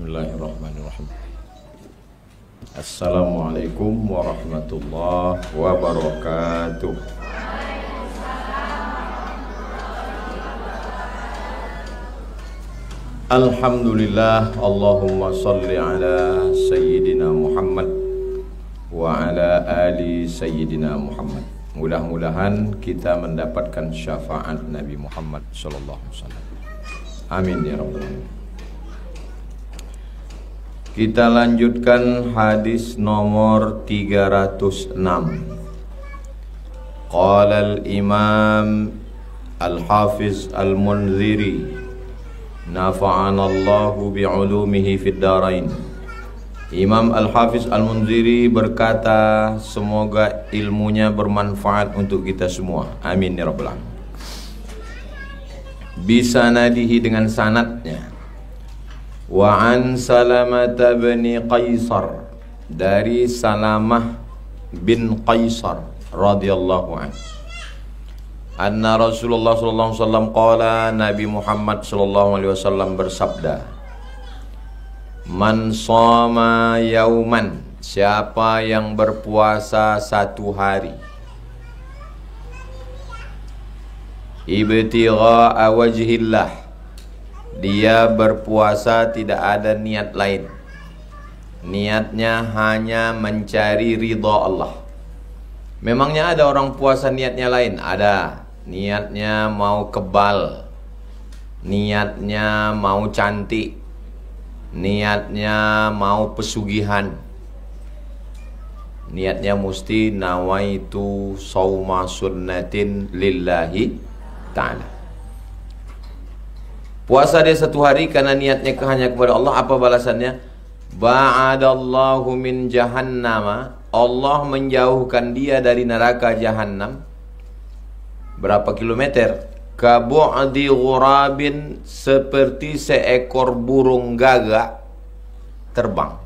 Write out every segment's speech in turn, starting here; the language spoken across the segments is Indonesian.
Bismillahirrahmanirrahim. Assalamualaikum warahmatullahi wabarakatuh. Alhamdulillah, Allahumma salli ala Sayyidina Muhammad wa ala ali Sayyidina Muhammad. Mudah-mudahan kita mendapatkan syafaat Nabi Muhammad sallallahu alaihi wasallam. Amin ya rabbal alamin. Kita lanjutkan hadis nomor 306. Qala al-Imam Al-Hafiz Al-Munziri nafa'ana Allahu bi'ulumihi fid darain. Imam Al-Hafiz Al-Munziri berkata, semoga ilmunya bermanfaat untuk kita semua. Amin ya rabbal alamin. Bisanadihi, dengan sanadnya. Wa an Salamah bin Qaisar, dari Salamah bin Qaisar radhiyallahu anhu, anna Rasulullah sallallahu alaihi wasallam qala, Nabi Muhammad sallallahu alaihi wasallam bersabda, man shoma yauman, siapa yang berpuasa satu hari, ibtigha'a wajhillah, dia berpuasa tidak ada niat lain, niatnya hanya mencari ridha Allah. Memangnya ada orang puasa niatnya lain? Ada. Niatnya mau kebal, niatnya mau cantik, niatnya mau pesugihan, niatnya mesti nawaitu shauma sunnatin lillahi ta'ala. Puasa dia satu hari karena niatnya hanya kepada Allah. Apa balasannya? Ba'adallahu min jahannama, Allah menjauhkan dia dari neraka jahannam. Berapa kilometer? Kabu'di ghurabin, seperti seekor burung gagak terbang.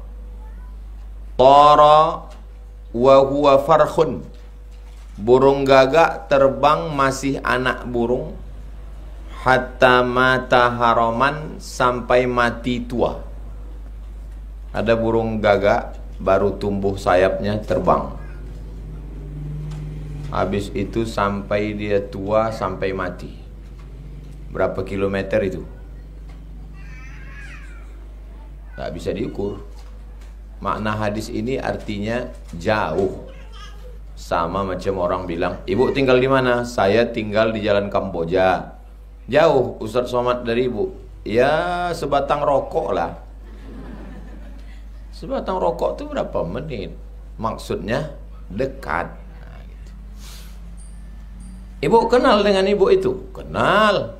Tara wa huwa farkhun, burung gagak terbang masih anak burung. Hatta mata haraman, sampai mati tua. Ada burung gagak baru tumbuh sayapnya terbang, habis itu sampai dia tua, sampai mati. Berapa kilometer itu? Tak bisa diukur. Makna hadis ini artinya jauh. Sama macam orang bilang, ibu tinggal di mana? Saya tinggal di Jalan Kamboja. Jauh Ustaz Somad dari ibu? Ya sebatang rokok lah. Sebatang rokok itu berapa menit? Maksudnya dekat. Nah, gitu. Ibu kenal dengan ibu itu? Kenal.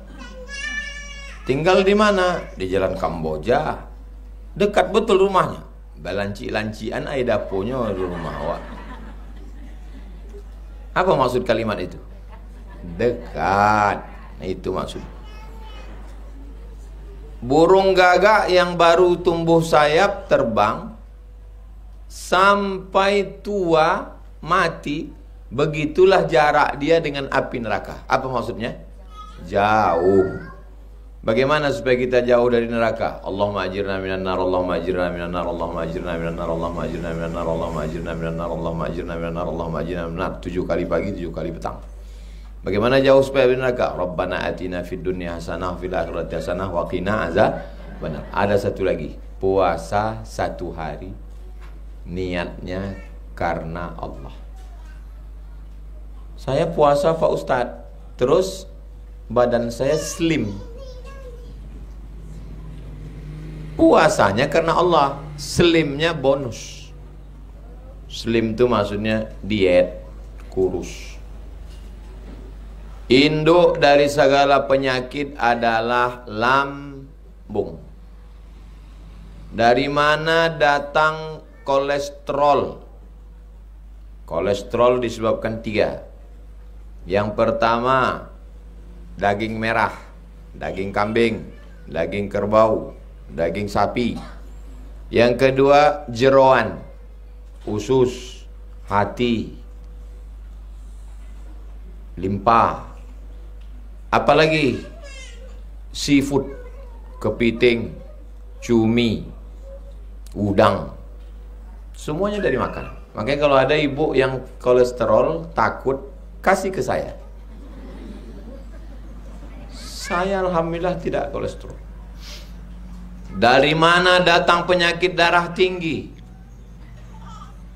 Tinggal di mana? Di Jalan Kamboja. Dekat betul rumahnya. Balanci-lancian ai dapunya di rumah awak. Apa maksud kalimat itu? Dekat. Nah, itu maksud. Burung gagak yang baru tumbuh sayap terbang sampai tua mati, begitulah jarak dia dengan api neraka. Apa maksudnya? Jauh. Bagaimana supaya kita jauh dari neraka? Allahumma ajirna minan nar, Allahumma ajirna minan nar, Allahumma ajirna minan nar, Allahumma ajirna minan nar, Allahumma ajirna minan nar, Allahumma ajirna minan nar, Allahumma ajirna minan nar. 7 kali pagi, 7 kali petang. Bagaimana jauh supaya dari neraka? Rabbana atina fid dunya hasanah fil akhirati hasanah wa qina azabannar. Ada satu lagi, puasa satu hari, niatnya karena Allah. Saya puasa Pak Ustadz, terus badan saya slim. Puasanya karena Allah, slimnya bonus. Slim itu maksudnya diet, kurus. Induk dari segala penyakit adalah lambung. Dari mana datang kolesterol? Kolesterol disebabkan 3. Yang pertama, daging merah, daging kambing, daging kerbau, daging sapi. Yang kedua, jeroan, usus, hati, limpa. Apalagi seafood, kepiting, cumi, udang. Semuanya dari makanan. Makanya kalau ada ibu yang kolesterol, takut, kasih ke saya. Saya alhamdulillah tidak kolesterol. Dari mana datang penyakit darah tinggi?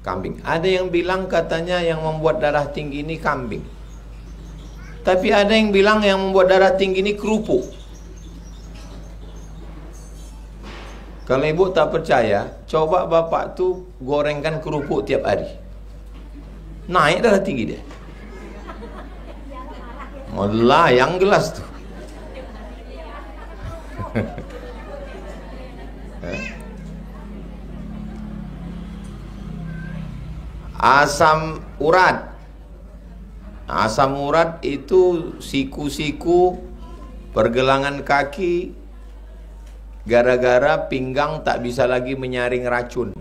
Kambing. Ada yang bilang katanya yang membuat darah tinggi ini kambing. Tapi ada yang bilang yang membuat darah tinggi ini kerupuk. Kalau ibu tak percaya, coba bapak tuh gorengkan kerupuk tiap hari. Naik darah tinggi dia. Allah yang gelas tuh. Asam urat. Asam urat itu siku-siku, pergelangan kaki, gara-gara pinggang tak bisa lagi menyaring racun.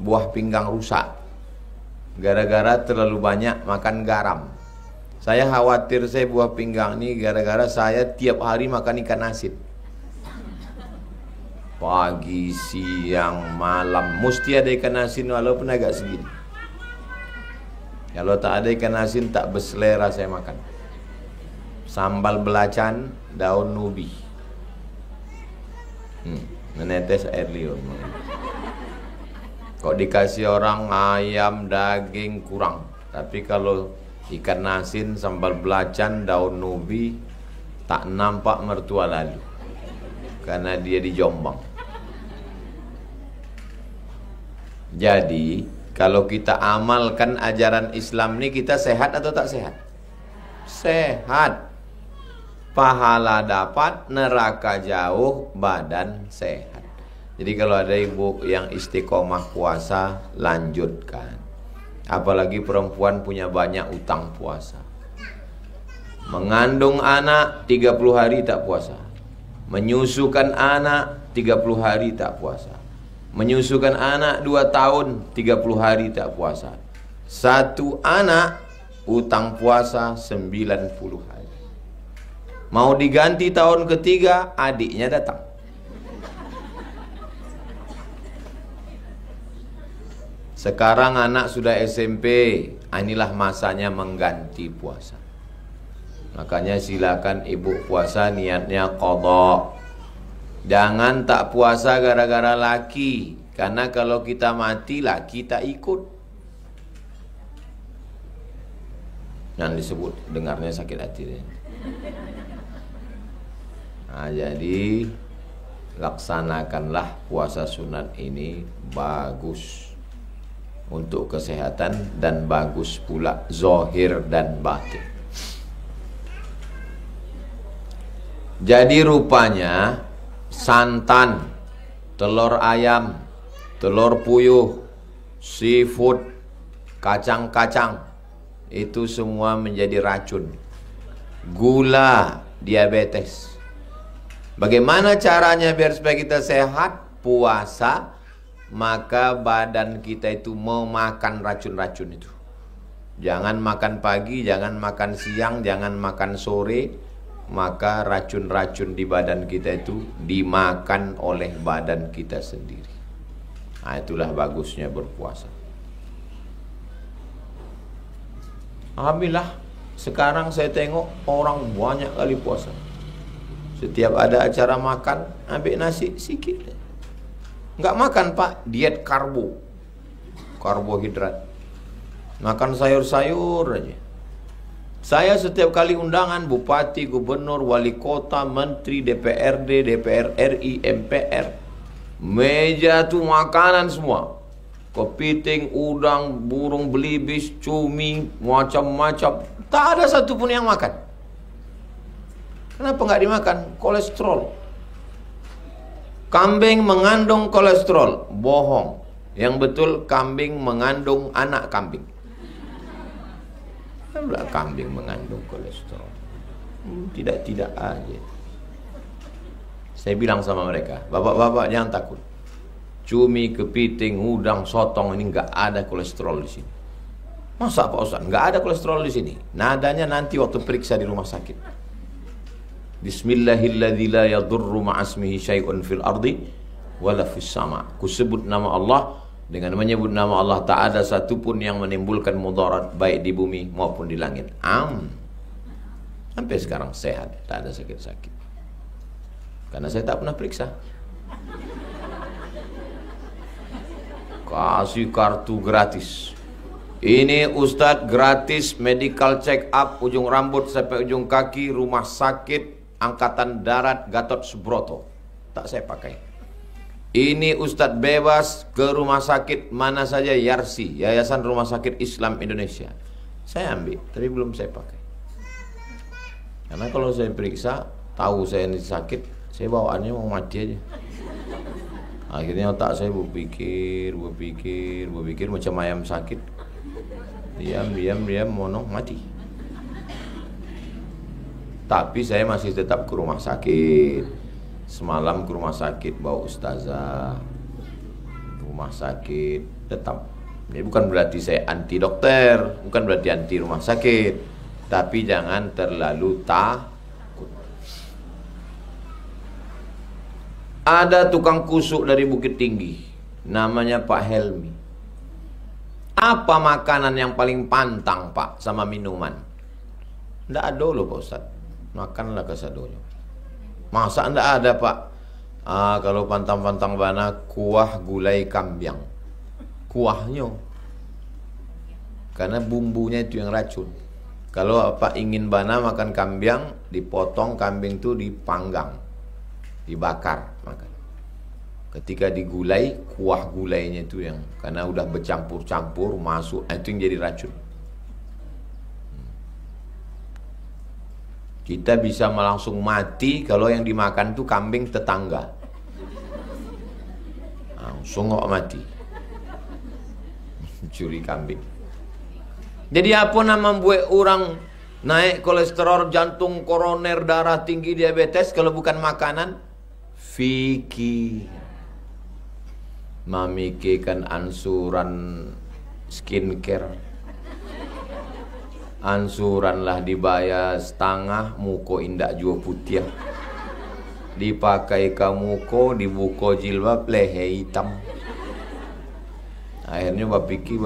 Buah pinggang rusak gara-gara terlalu banyak makan garam. Saya khawatir saya buah pinggang ini gara-gara saya tiap hari makan ikan asin. Pagi, siang, malam mesti ada ikan asin walaupun agak segini. Kalau tak ada ikan asin tak berselera saya makan. Sambal belacan, daun ubi. Menetes air liur. Kok dikasih orang ayam, daging kurang. Tapi kalau ikan asin, sambal belacan, daun ubi, tak nampak mertua lalu. Karena dia di Jombang. Jadi kalau kita amalkan ajaran Islam ini, kita sehat atau tak sehat? Sehat. Pahala dapat, neraka jauh, badan sehat. Jadi kalau ada ibu yang istiqomah puasa, lanjutkan. Apalagi perempuan punya banyak utang puasa. Mengandung anak 30 hari tak puasa. Menyusukan anak 30 hari tak puasa. Menyusukan anak 2 tahun 30 hari tak puasa. 1 anak utang puasa 90 hari. Mau diganti tahun ketiga, adiknya datang. Sekarang anak sudah SMP, inilah masanya mengganti puasa. Makanya silakan ibu puasa niatnya qadha. Jangan tak puasa gara-gara laki. Karena kalau kita mati, laki tak ikut. Jangan disebut, dengarnya sakit hati deh. Nah, jadi laksanakanlah puasa sunat ini, bagus untuk kesehatan dan bagus pula zahir dan batin. Jadi rupanya santan, telur ayam, telur puyuh, seafood, kacang-kacang, itu semua menjadi racun. Gula, diabetes. Bagaimana caranya biar supaya kita sehat? Puasa, maka badan kita itu memakan racun-racun itu. Jangan makan pagi, jangan makan siang, jangan makan sore. Maka racun-racun di badan kita itu dimakan oleh badan kita sendiri. Nah, itulah bagusnya berpuasa. Alhamdulillah, sekarang saya tengok orang banyak kali puasa. Setiap ada acara makan, ambil nasi sikit. Enggak makan pak, diet karbohidrat. Makan sayur-sayur aja. Saya setiap kali undangan bupati, gubernur, wali kota, menteri, DPRD, DPR RI, MPR, meja tuh makanan semua. Kepiting, udang, burung belibis, cumi, macam-macam. Tak ada satupun yang makan. Kenapa nggak dimakan? Kolesterol. Kambing mengandung kolesterol. Bohong. Yang betul kambing mengandung anak kambing. Kambing mengandung kolesterol. Tidak aja. Saya bilang sama mereka, bapak-bapak jangan takut. Cumi, kepiting, udang, sotong ini nggak ada kolesterol di sini. Masa Pak Ustaz? Nggak ada kolesterol di sini. Nadanya nanti waktu periksa di rumah sakit. Bismillahilladzi la yadurru ma'asmihi syai'un fil ardi wala fis sama. Ku sebut nama Allah, dengan menyebut nama Allah tak ada satupun yang menimbulkan mudarat baik di bumi maupun di langit. Sampai sekarang sehat, tak ada sakit-sakit. Karena saya tak pernah periksa. Kasih kartu gratis. Ini Ustadz gratis medical check up ujung rambut sampai ujung kaki, rumah sakit Angkatan Darat Gatot Subroto. Tak saya pakai. Ini Ustadz bebas ke rumah sakit mana saja, Yarsi, Yayasan Rumah Sakit Islam Indonesia. Saya ambil, tapi belum saya pakai. Karena kalau saya periksa, tahu saya ini sakit, saya bawaannya mau mati aja. Akhirnya otak saya berpikir macam ayam sakit. Diam, monong, mati. Tapi saya masih tetap ke rumah sakit. Semalam ke rumah sakit bawa ustazah. Rumah sakit tetap. Ini bukan berarti saya anti dokter, bukan berarti anti rumah sakit. Tapi jangan terlalu takut. Ada tukang kusuk dari Bukit Tinggi, namanya Pak Helmi. Apa makanan yang paling pantang Pak sama minuman? Nggak ada loh Pak Ustadz. Makanlah kesadonyo. Masa nggak ada Pak? Kalau pantang-pantang bana kuah gulai kambiang. Kuahnya. Karena bumbunya itu yang racun. Kalau Pak ingin bana makan kambiang, dipotong kambing itu dipanggang, dibakar makan. Ketika digulai, kuah gulainya itu yang karena udah bercampur-campur masuk, itu yang jadi racun. Kita bisa langsung mati kalau yang dimakan itu kambing tetangga. Langsung kok mati. Curi kambing. Jadi apa nama membuat orang naik kolesterol, jantung, koroner, darah tinggi, diabetes kalau bukan makanan? Fikir. Memikirkan ansuran skincare. Ansuran lah dibayar setengah, muko indak jua putih. Dipakai ke muko, dibuka jilbab, leher hitam. Akhirnya bapikir.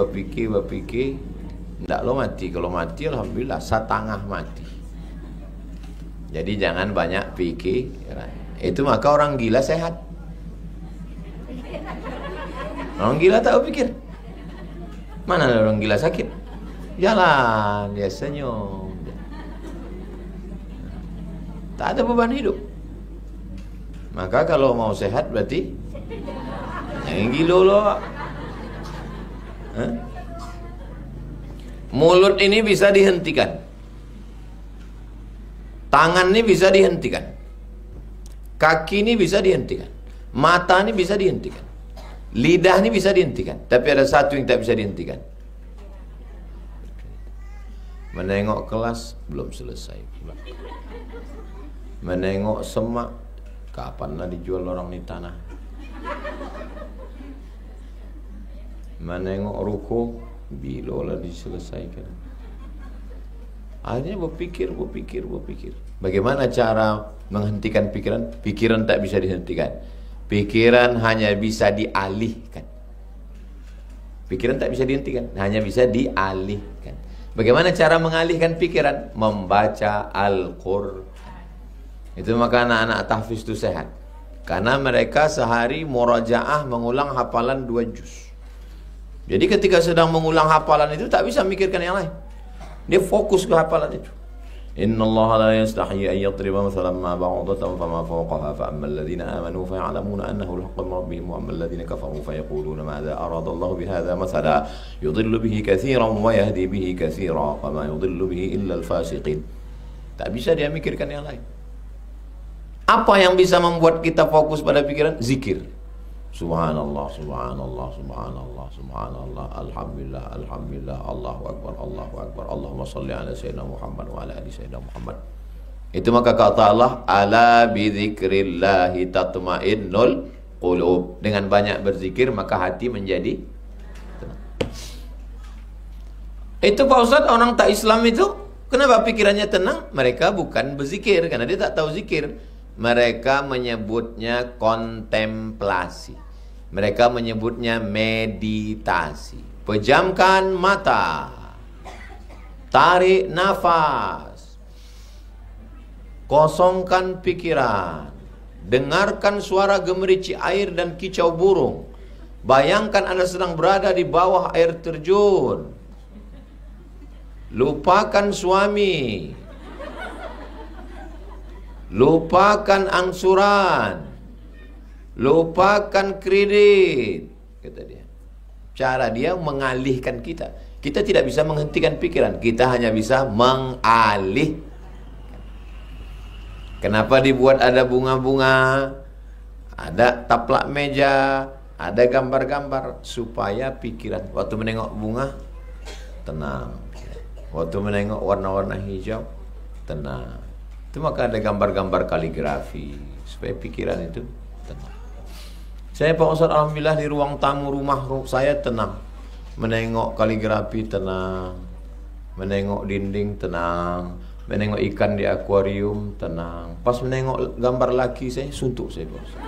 Ndak lo mati. Kalau mati alhamdulillah setengah mati. Jadi jangan banyak pikir. Itu maka orang gila sehat. Orang gila tak berpikir. Mana ada orang gila sakit? Jalan, dia senyum. Tak ada beban hidup. Maka kalau mau sehat berarti jangan gila loh. Mulut ini bisa dihentikan. Tangan ini bisa dihentikan. Kaki ini bisa dihentikan. Mata ini bisa dihentikan. Lidah ini bisa dihentikan. Tapi ada satu yang tak bisa dihentikan. Menengok kelas belum selesai. Menengok semak, kapanlah dijual orang di tanah. Menengok ruko, bilolah diselesaikan. Akhirnya berpikir. Bagaimana cara menghentikan pikiran? Pikiran tak bisa dihentikan. Pikiran hanya bisa dialihkan. Pikiran tak bisa dihentikan, hanya bisa dialihkan. Bagaimana cara mengalihkan pikiran? Membaca Al-Quran. Itu maka anak-anak tahfiz itu sehat. Karena mereka sehari murajaah mengulang hafalan 2 juz. Jadi ketika sedang mengulang hafalan itu tak bisa mikirkan yang lain. Dia fokus ke hafalan itu. Innallaha la yastahi an yadriba mathalan ma ba'udatan fama fawqaha fa ammal ladzina amanu fa ya'lamuna annahu al-haqqu min rabbihim wa ammal ladzina kafaru fa yaquluna madza arada Allahu bihadza mathala yudhillu bihi katsiran wa yahdi bihi katsiran wa ma yudhillu bihi illa al-fasiqin. Tak bisa dia mikirkan yang lain. Apa yang bisa membuat kita fokus pada pikiran? Zikir. Subhanallah, subhanallah, subhanallah, subhanallah, alhamdulillah, alhamdulillah, Allahu akbar, Allahu akbar, Allahumma salli ala sayyidina Muhammad wa ala ali sayyidina Muhammad. Itu maka kata Allah, ala bidzikrillahi tatmainnul qulub. Dengan banyak berzikir maka hati menjadi tenang. Itu Pak Ustadz, orang tak Islam itu kenapa pikirannya tenang? Mereka bukan berzikir karena dia tak tahu zikir. mereka menyebutnya kontemplasi. Mereka menyebutnya meditasi. Pejamkan mata, tarik nafas, kosongkan pikiran, dengarkan suara gemericik air dan kicau burung. Bayangkan Anda sedang berada di bawah air terjun. Lupakan suami, lupakan angsuran, lupakan kredit, kata dia. Cara dia mengalihkan kita. Kita tidak bisa menghentikan pikiran, kita hanya bisa mengalih. Kenapa dibuat ada bunga-bunga, ada taplak meja, ada gambar-gambar, supaya pikiran waktu menengok bunga tenang, waktu menengok warna-warna hijau tenang. Itu maka ada gambar-gambar kaligrafi supaya pikiran itu tenang. Saya Pak Ustaz, alhamdulillah di ruang tamu rumah saya tenang. Menengok kaligrafi tenang, menengok dinding tenang, menengok ikan di akuarium tenang. Pas menengok gambar laki saya suntuk saya Pak Ustaz.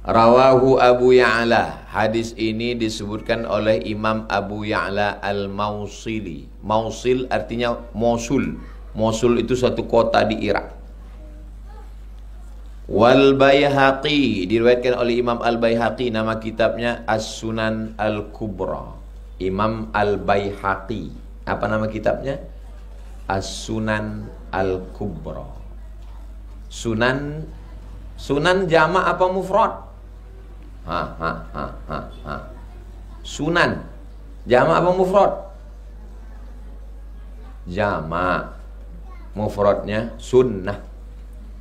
Rawahu Abu Ya'la. Hadis ini disebutkan oleh Imam Abu Ya'la Al-Mausili. Mausil artinya Mosul. Mosul itu satu kota di Irak. Wal Baihaqi, diriwayatkan oleh Imam Al-Baihaqi, nama kitabnya As-Sunan Al-Kubra. Imam Al-Baihaqi. Apa nama kitabnya? As-Sunan Al-Kubra. Sunan jamak apa mufrad? Sunan jamak apa mufrad? Jamak. Mufradnya sunnah.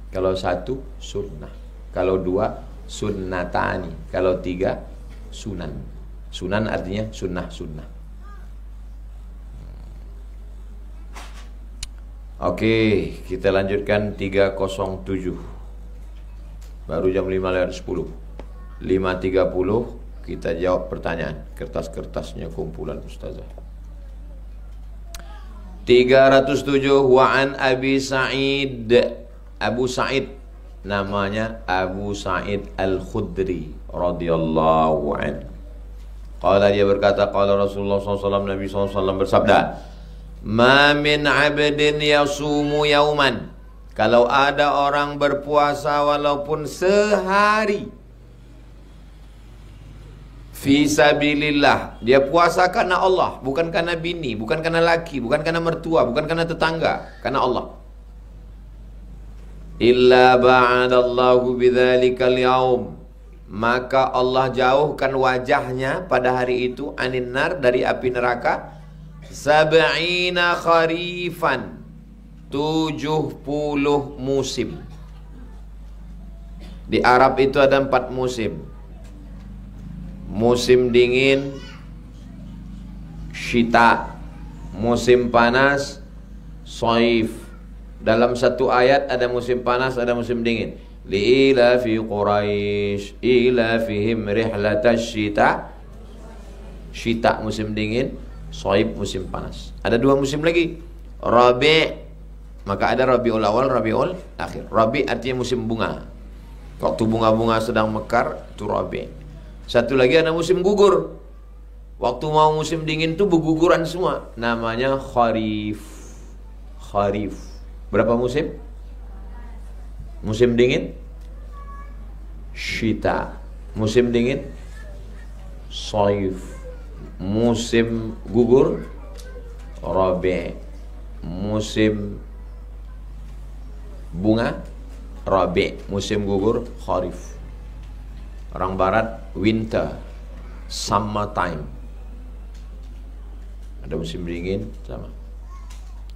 Kalau satu sunnah, kalau dua sunnatani, kalau tiga sunan. Sunan artinya sunnah. Oke, kita lanjutkan 307. Baru jam 5:10. 5:30 kita jawab pertanyaan. Kertas-kertasnya kumpulan ustazah. 307. Wa an Abi Sa'id. Abu Sa'id namanya Abu Sa'id Al-Khudri radhiyallahu anhu. Qala, dia berkata, qala Rasulullah SAW, Nabi SAW bersabda, ma min abdin yasumu yauman. Kalau ada orang berpuasa walaupun sehari, fi sabilillah, dia puasa karena Allah, bukan karena bini, bukan karena laki, bukan karena mertua, bukan karena tetangga, karena Allah. Illa ba'adallahu bidzalikal yaum, maka Allah jauhkan wajahnya pada hari itu anin nar, dari api neraka, sab'ina kharifan, 70 musim. Di Arab itu ada 4 musim. Musim dingin, syita. Musim panas, shaif. Dalam satu ayat ada musim panas, ada musim dingin. Li'ila fi Quraisy ila fihim rihlatash syita. Syita musim dingin, shaif musim panas. Ada 2 musim lagi. Rabi', maka ada Rabiul Awal, Rabiul Akhir. Rabi' artinya musim bunga. Waktu bunga-bunga sedang mekar, itu Rabi'. Satu lagi ada musim gugur. Waktu mau musim dingin itu berguguran semua. Namanya Kharif. Kharif. Berapa musim? Musim dingin Syita. Musim dingin Shaif. Musim gugur Rabi'. Musim bunga Rabi'. Musim gugur Kharif. Orang barat winter, summer time. Ada musim dingin sama.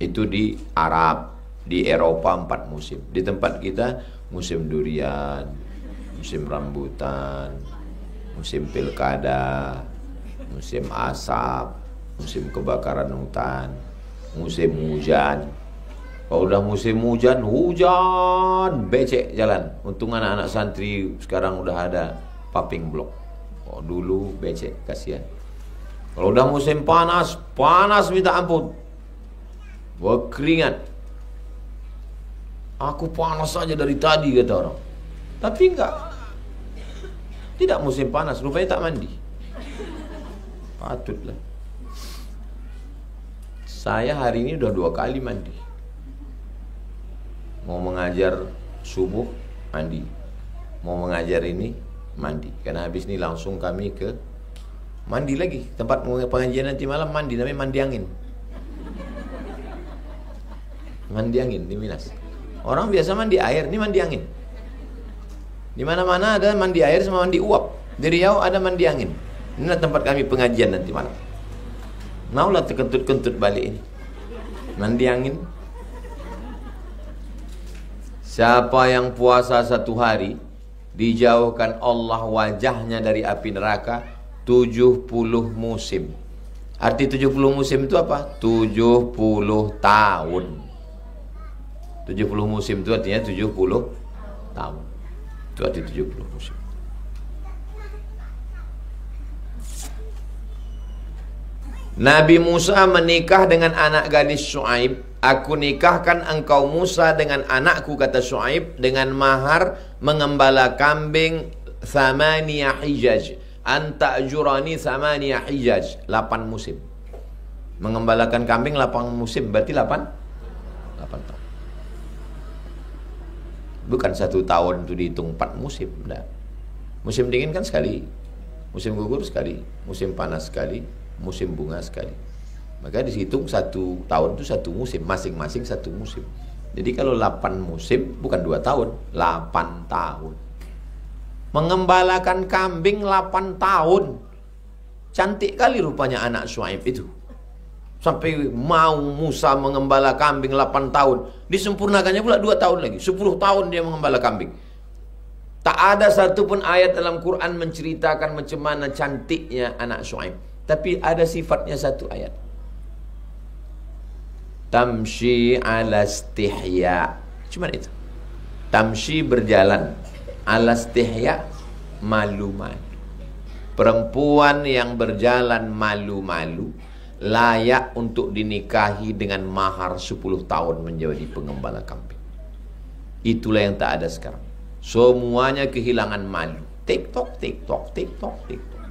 Itu di Arab. Di Eropa 4 musim. Di tempat kita musim durian, musim rambutan, musim pilkada, musim asap, musim kebakaran hutan, musim hujan. Kalau udah musim hujan, becek jalan. Untung anak-anak santri sekarang udah ada paving block. Oh, dulu becek, kasihan. Kalau udah musim panas, panas minta ampun. berkeringat. Aku panas saja dari tadi, kata orang. Tapi enggak, tidak musim panas, rupanya tak mandi. Patutlah. Saya hari ini udah 2 kali mandi. Mau mengajar subuh, mandi. Mau mengajar ini, mandi. Karena habis ini langsung kami ke mandi lagi. Tempat pengajian nanti malam mandi, namanya mandi angin. Mandi angin di Minas. Orang biasa mandi air, ini mandi angin. Di mana-mana ada mandi air sama mandi uap. Di Riau ada mandi angin. Inilah tempat kami pengajian nanti malam. Maulah terkentut-kentut balik ini. Mandi angin. Siapa yang puasa 1 hari, dijauhkan Allah wajahnya dari api neraka 70 musim. Arti 70 musim itu apa? 70 tahun. 70 musim itu artinya 70 tahun. Itu arti 70 musim. Nabi Musa menikah dengan anak gadis Syuaib. Aku nikahkan engkau Musa dengan anakku, kata Syuaib, dengan mahar mengembala kambing 8 hijaj. Anta ajurani 8 hijaj. 8 musim. Mengembalakan kambing 8 musim, berarti 8 tahun. Bukan 1 tahun itu dihitung 4 musim. Nah, musim dingin kan sekali, musim gugur sekali, musim panas sekali, musim bunga sekali. Maka dihitung 1 tahun itu 1 musim, masing-masing 1 musim. Jadi kalau 8 musim bukan 2 tahun, 8 tahun. Mengembalakan kambing 8 tahun. Cantik kali rupanya anak Syuaib itu. Sampai mau Musa mengembala kambing 8 tahun. Disempurnakannya pula 2 tahun lagi. 10 tahun dia mengembala kambing. Tak ada satupun ayat dalam Quran menceritakan macam mana cantiknya anak Syuaib. Tapi ada sifatnya 1 ayat. Tamshi ala istihya. Cuma itu. Tamshi berjalan. Ala istihya, malu-malu. Perempuan yang berjalan malu-malu layak untuk dinikahi dengan mahar 10 tahun menjadi pengembala kambing. Itulah yang tak ada sekarang. Semuanya kehilangan malu. TikTok, TikTok, TikTok, TikTok.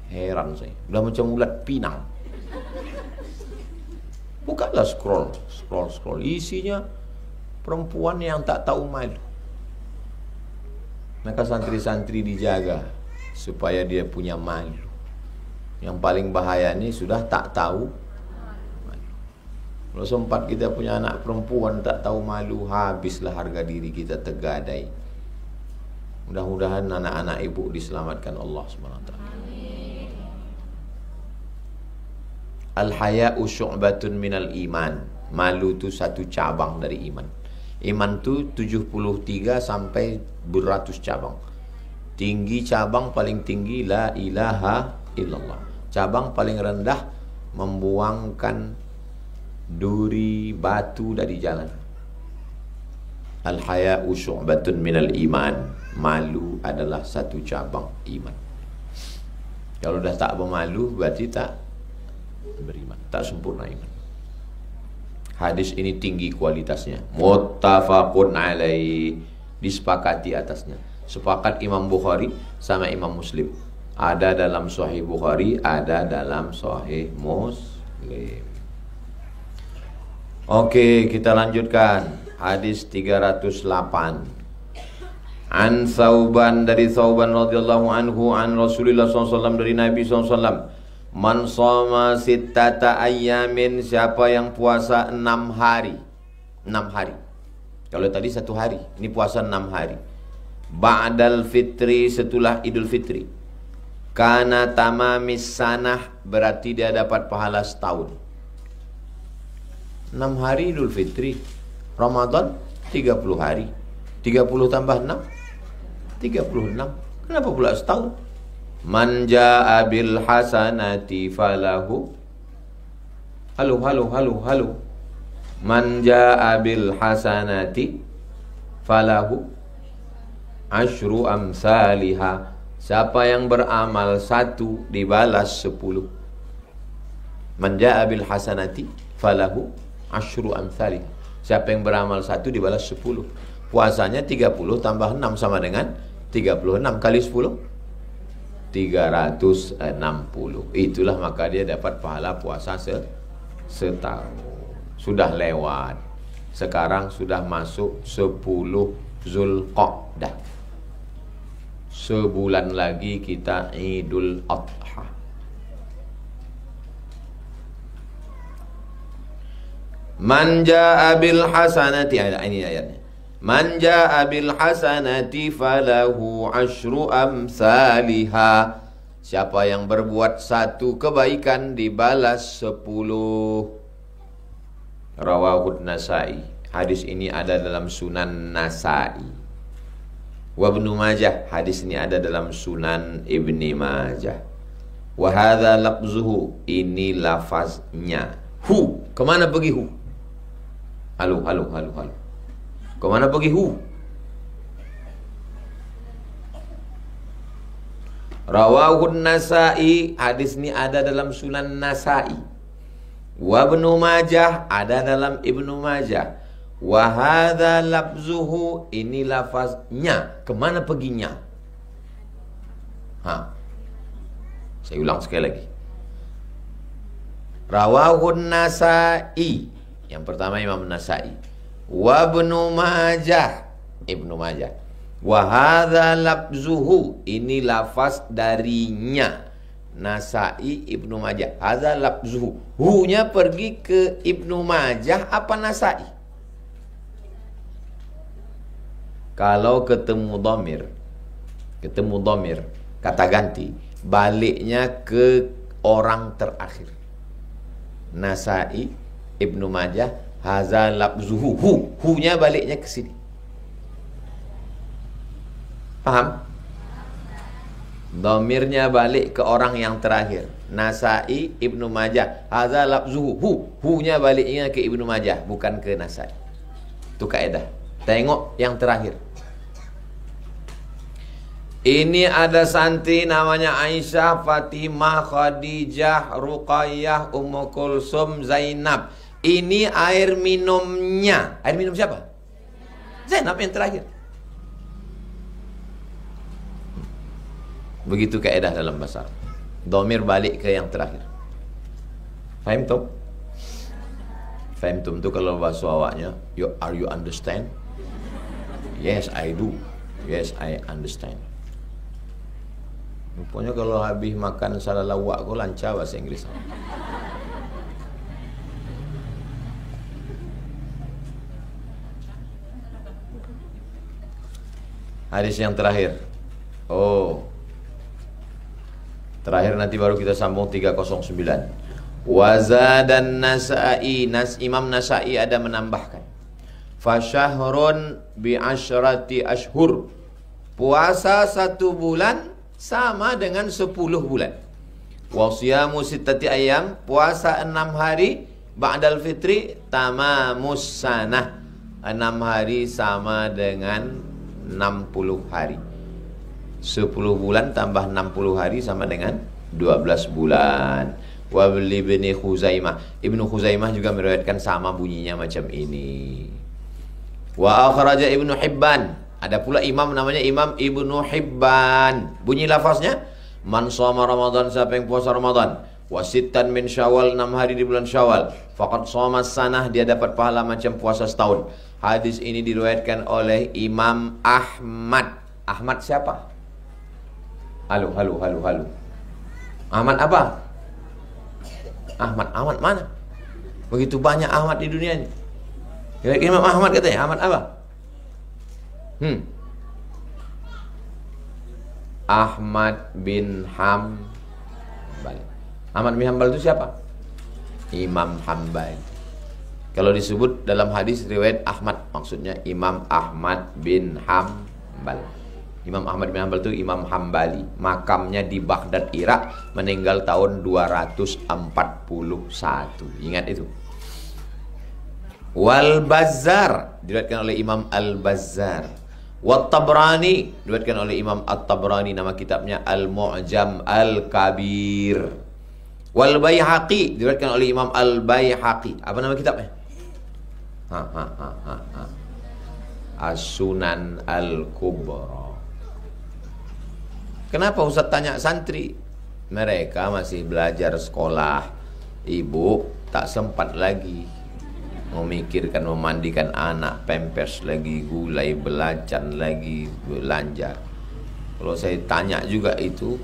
Heran saya. Udah macam ulat pinang. Bukanlah scroll. Isinya perempuan yang tak tahu malu. Maka santri-santri dijaga supaya dia punya malu. Yang paling bahaya ini sudah tak tahu malu. Kalau sempat kita punya anak perempuan tak tahu malu, habislah harga diri kita tergadai. Mudah-mudahan anak-anak ibu diselamatkan Allah SWT. Al-haya'u syu'batun minal iman. Malu itu 1 cabang dari iman. Iman itu 73 sampai beratus cabang. Tinggi cabang paling tinggi la ilaha illallah. Cabang paling rendah membuangkan duri batu dari jalan. Al-haya'u syu'batun minal iman. Malu adalah 1 cabang iman. Kalau dah tak bermalu berarti tak beriman, tak sempurna iman. Hadis ini tinggi kualitasnya. Muttafaqun alaih. Disepakati atasnya. Sepakat Imam Bukhari sama Imam Muslim. Ada dalam Sahih Bukhari, ada dalam Sahih Muslim. Oke, kita lanjutkan. Hadis 308. An Thauban, dari Thauban radhiyallahu anhu, an Rasulullah SAW, dari Nabi SAW. Man shoma sittata ayyamin, siapa yang puasa 6 hari. 6 hari. Kalau tadi 1 hari, ini puasa 6 hari. Ba'dal fitri, setelah Idul Fitri. Kana tamamis sanah, berarti dia dapat pahala setahun. 6 hari Idul Fitri. Ramadan 30 hari. 30 tambah 6 36. Kenapa pula setahun? Man jaa bil hasanati falahu. Halo. Man jaa bil hasanati falahu asyru amsalihha. Siapa yang beramal 1 dibalas 10. Man jaa bil hasanati, falahu asyru amsalih. Siapa yang beramal 1 dibalas 10. Puasanya 30 tambah 6 sama dengan 36 kali 10 360. Itulah maka dia dapat pahala puasa setahun. Sudah lewat. Sekarang sudah masuk 10 Zulqa'dah. Sebulan lagi kita Idul Adha. Man jaa'a bil hasanati, ini ayatnya. Man jaa'a bil hasanati falahu asyru amsalihha. Siapa yang berbuat 1 kebaikan dibalas 10. Rawahud Nasai. Hadis ini ada dalam Sunan Nasai. Wa Ibnu Majah. Hadis ini ada dalam Sunan Ibni Majah. Wa hadza lafzuhu. Ini lafaznya. Hu. Kemana pergi hu? Halo. Kemana pergi hu? Rawahun Nasai. Hadis ini ada dalam Sunan Nasai. Wa Ibnu Majah. Ada dalam Ibnu Majah. Wa hadza lafzuhu. Ini lafaznya. Kemana perginya? Saya ulang sekali lagi. Rawahun Nasai. Yang pertama Imam Nasai. Wa Ibnu Majah. Ibnu Majah. Wa hadza lafzuhu. Ini lafaz darinya. Nasai Ibnu Majah. Hadza lafzuhu. Hu-nya pergi ke Ibnu Majah apa Nasai? Kalau ketemu dhamir, kata ganti, baliknya ke orang terakhir. Nasai, Ibnu Majah, hadza lafzuhu. Hu-nya baliknya ke sini. Paham? Dhamirnya balik ke orang yang terakhir. Nasai, Ibnu Majah, hadza lafzuhu. Hu-nya baliknya ke Ibnu Majah, bukan ke Nasai. Itu kaidah. Tengok yang terakhir. Ini ada santri namanya Aisyah, Fatimah, Khadijah, Ruqayyah, Ummu Kulsum, Zainab. Ini air minumnya. Air minum siapa? Zainab yang terakhir. Begitu kaidah dalam bahasa. Dhamir balik ke yang terakhir. Faham tum? Faham tum tu kalau bahasa awaknya, are you understand? Yes, I do. Yes, I understand. Rupanya kalau habis makan salah lawak kau lancar bahasa Inggris. Hadis yang terakhir. Terakhir nanti baru kita sambung 309. Wazadan Nasai. Imam Nasai ada menambahkan. Fasyahrun bi asyrati ashhur. Puasa 1 bulan sama dengan 10 bulan. Wa siyamu sittati ayyam. Puasa 6 hari. Ba'dal fitri tamamus sanah. 6 hari sama dengan 60 hari. 10 bulan tambah 60 hari sama dengan 12 bulan. Wa Ibnu Khuzaimah. Ibnu Khuzaimah juga meriwayatkan sama bunyinya macam ini. Wa akhraja Ibnu Hibban. Ada pula imam namanya Imam Ibnu Hibban. Bunyi lafaznya, man shoma Ramadan, siapa yang puasa Ramadan, wasittan min Syawal, 6 hari di bulan Syawal, faqad shoma sanah, dia dapat pahala macam puasa setahun. Hadis ini diriwayatkan oleh Imam Ahmad. Ahmad siapa? Halo. Ahmad apa? Ahmad mana? Begitu banyak Ahmad di dunia ini. Imam Ahmad katanya, Ahmad apa? Ahmad bin Hanbal. Ahmad bin Hanbal itu siapa? Imam Hanbal. Kalau disebut dalam hadis riwayat Ahmad, maksudnya Imam Ahmad bin Hanbal. Imam Ahmad bin Hanbal itu Imam Hambali. Makamnya di Baghdad, Irak, meninggal tahun 241. Ingat itu. Wal Bazzar, diriwayatkan oleh Imam Al-Bazzar. Wat Tabrani, diriwayatkan oleh Imam At-Tabrani, nama kitabnya Al-Mu'jam Al-Kabir. Wal Baihaqi, diriwayatkan oleh Imam Al Baihaqi. Apa nama kitabnya? As-Sunan Al-Kubra. Kenapa Ustaz tanya santri? Mereka masih belajar sekolah. Ibu tak sempat lagi memikirkan memandikan anak, pampers lagi, gulai belacan lagi, belanja. Kalau saya tanya juga itu,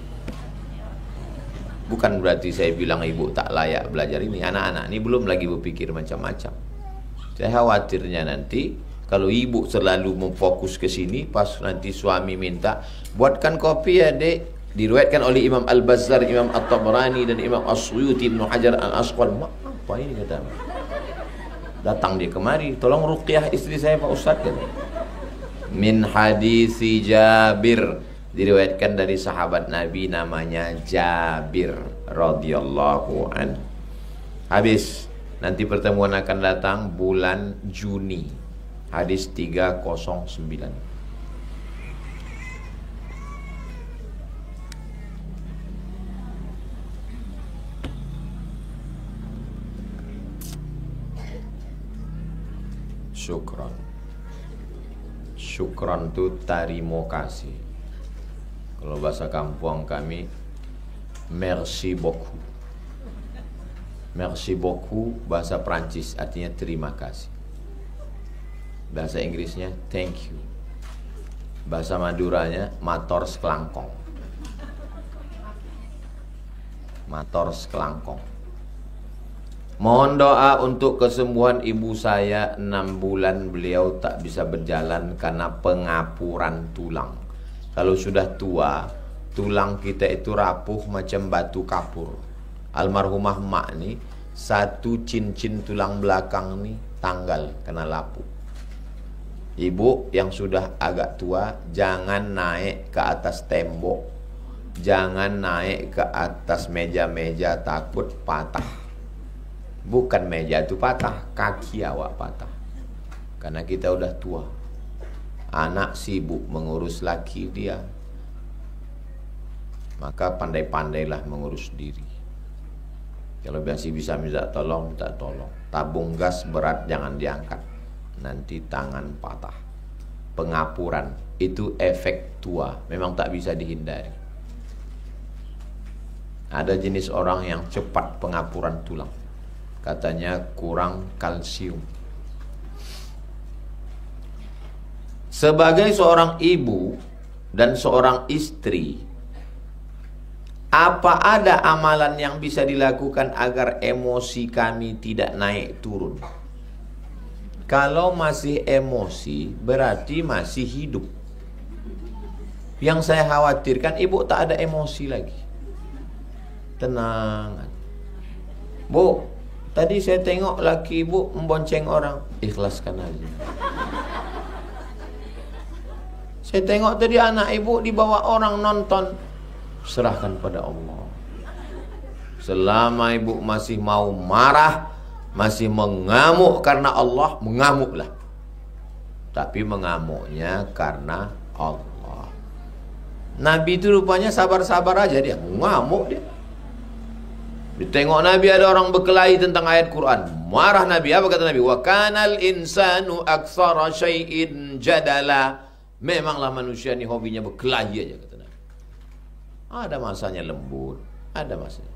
bukan berarti saya bilang ibu tak layak belajar ini. Anak-anak ini belum lagi berpikir macam-macam. Saya khawatirnya nanti kalau ibu selalu memfokus ke sini, pas nanti suami minta, buatkan kopi ya dek. Diriwayatkan oleh Imam Al-Bazzar, Imam At-Tabrani dan Imam As-Suyuti, Ibnu Hajar Al-Asqalani. Apa ini kata? Datang dia kemari, tolong ruqyah istri saya Pak Ustaz. Min hadisi Jabir, diriwayatkan dari sahabat Nabi namanya Jabir radhiyallahu anhu. Habis, nanti pertemuan akan datang bulan Juni. Hadis 309. Syukran. Syukran itu terima kasih. Kalau bahasa kampung kami, merci beaucoup. Merci beaucoup bahasa Prancis artinya terima kasih. Bahasa Inggrisnya thank you. Bahasa Maduranya mator sekelangkong. Mator sekelangkong. Mohon doa untuk kesembuhan ibu saya. 6 bulan beliau tak bisa berjalan karena pengapuran tulang. Kalau sudah tua, tulang kita itu rapuh macam batu kapur. Almarhumah mak nih, satu cincin tulang belakang nih tanggal kena lapuh. Ibu yang sudah agak tua, jangan naik ke atas tembok, jangan naik ke atas meja-meja, takut patah. Bukan meja itu patah, kaki awak patah. Karena kita udah tua. Anak sibuk mengurus laki dia, maka pandai-pandailah mengurus diri. Kalau masih bisa minta tolong, minta tolong. Tabung gas berat jangan diangkat, nanti tangan patah. Pengapuran itu efek tua, memang tak bisa dihindari. Ada jenis orang yang cepat pengapuran tulang, katanya kurang kalsium. Sebagai seorang ibu dan seorang istri, apa ada amalan yang bisa dilakukan agar emosi kami tidak naik turun? Kalau masih emosi, berarti masih hidup. Yang saya khawatirkan, ibu tak ada emosi lagi. Tenang. Bu, tadi saya tengok laki ibu membonceng orang. Ikhlaskan aja. Saya tengok tadi anak ibu dibawa orang nonton. Serahkan pada Allah. Selama ibu masih mau marah, masih mengamuk karena Allah, mengamuklah. Tapi mengamuknya karena Allah. Nabi itu rupanya sabar-sabar aja, dia mengamuk dia. Ditengok Nabi ada orang berkelahi tentang ayat Quran, marah Nabi. Apa kata Nabi? Wa kanal insanu aktsara syai'in jadala. Memanglah manusia ini hobinya berkelahi aja, kata Nabi. Ada masanya lembut, ada masanya.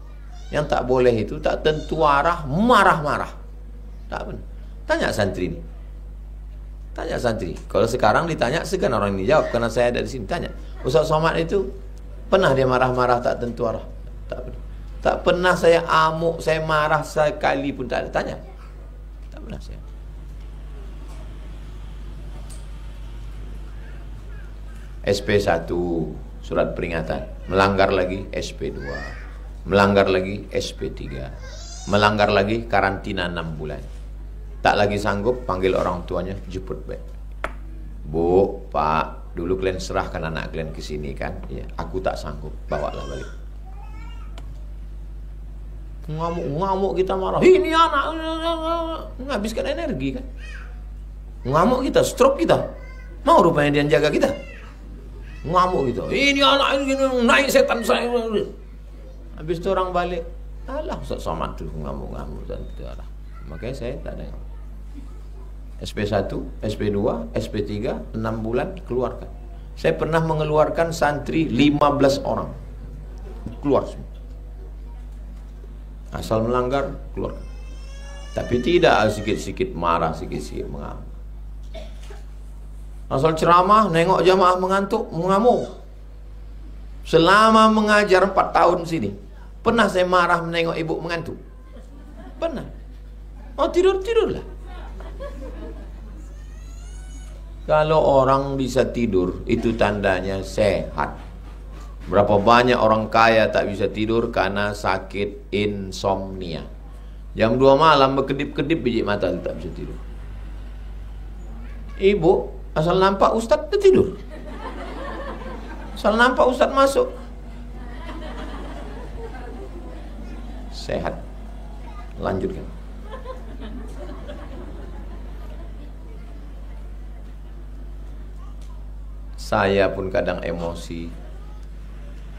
Yang tak boleh itu tak tentu arah, marah-marah. Tak benar. Tanya santri ini. Tanya santri. Kalau sekarang ditanya, segan orang ini jawab karena saya ada di sini. Tanya, Ustaz Somad itu pernah dia marah-marah tak tentu arah? Tak pernah. Tak pernah saya amuk, saya marah sekali pun tak ada. Tanya. Tak pernah saya. SP1 surat peringatan, melanggar lagi SP2, melanggar lagi SP3, melanggar lagi karantina 6 bulan. Tak lagi sanggup, panggil orang tuanya, jemput baik. Bu, Pak, dulu kalian serahkan anak kalian ke sini kan? Ya, aku tak sanggup, bawalah balik. Ngamuk kita marah. Ini anak menghabiskan energi kan? Ngamuk kita, stroke kita. Mau rupanya dia jaga kita. Ngamuk gitu. Ini anak ini naik setan saya. Habis itu orang balik. Alah Ustaz Somad tuh ngamuk-ngamuk dan itu alah. Makanya saya tak ada. SP1, SP2, SP3, 6 bulan keluarkan. Saya pernah mengeluarkan santri 15 orang. Keluar semua. Asal melanggar, keluarkan. Tapi tidak sikit-sikit marah, sikit-sikit mengamuk. Asal ceramah, nengok jamaah mengantuk, mengamuk. Selama mengajar 4 tahun sini, pernah saya marah menengok ibu mengantuk? Pernah. Oh tidurlah. Kalau orang bisa tidur, itu tandanya sehat. Berapa banyak orang kaya tak bisa tidur karena sakit insomnia. Jam 2 malam berkedip-kedip biji mata tak bisa tidur. Ibu asal nampak ustaz dia tidur. Asal nampak ustaz masuk. Sehat. Lanjutkan. Saya pun kadang emosi.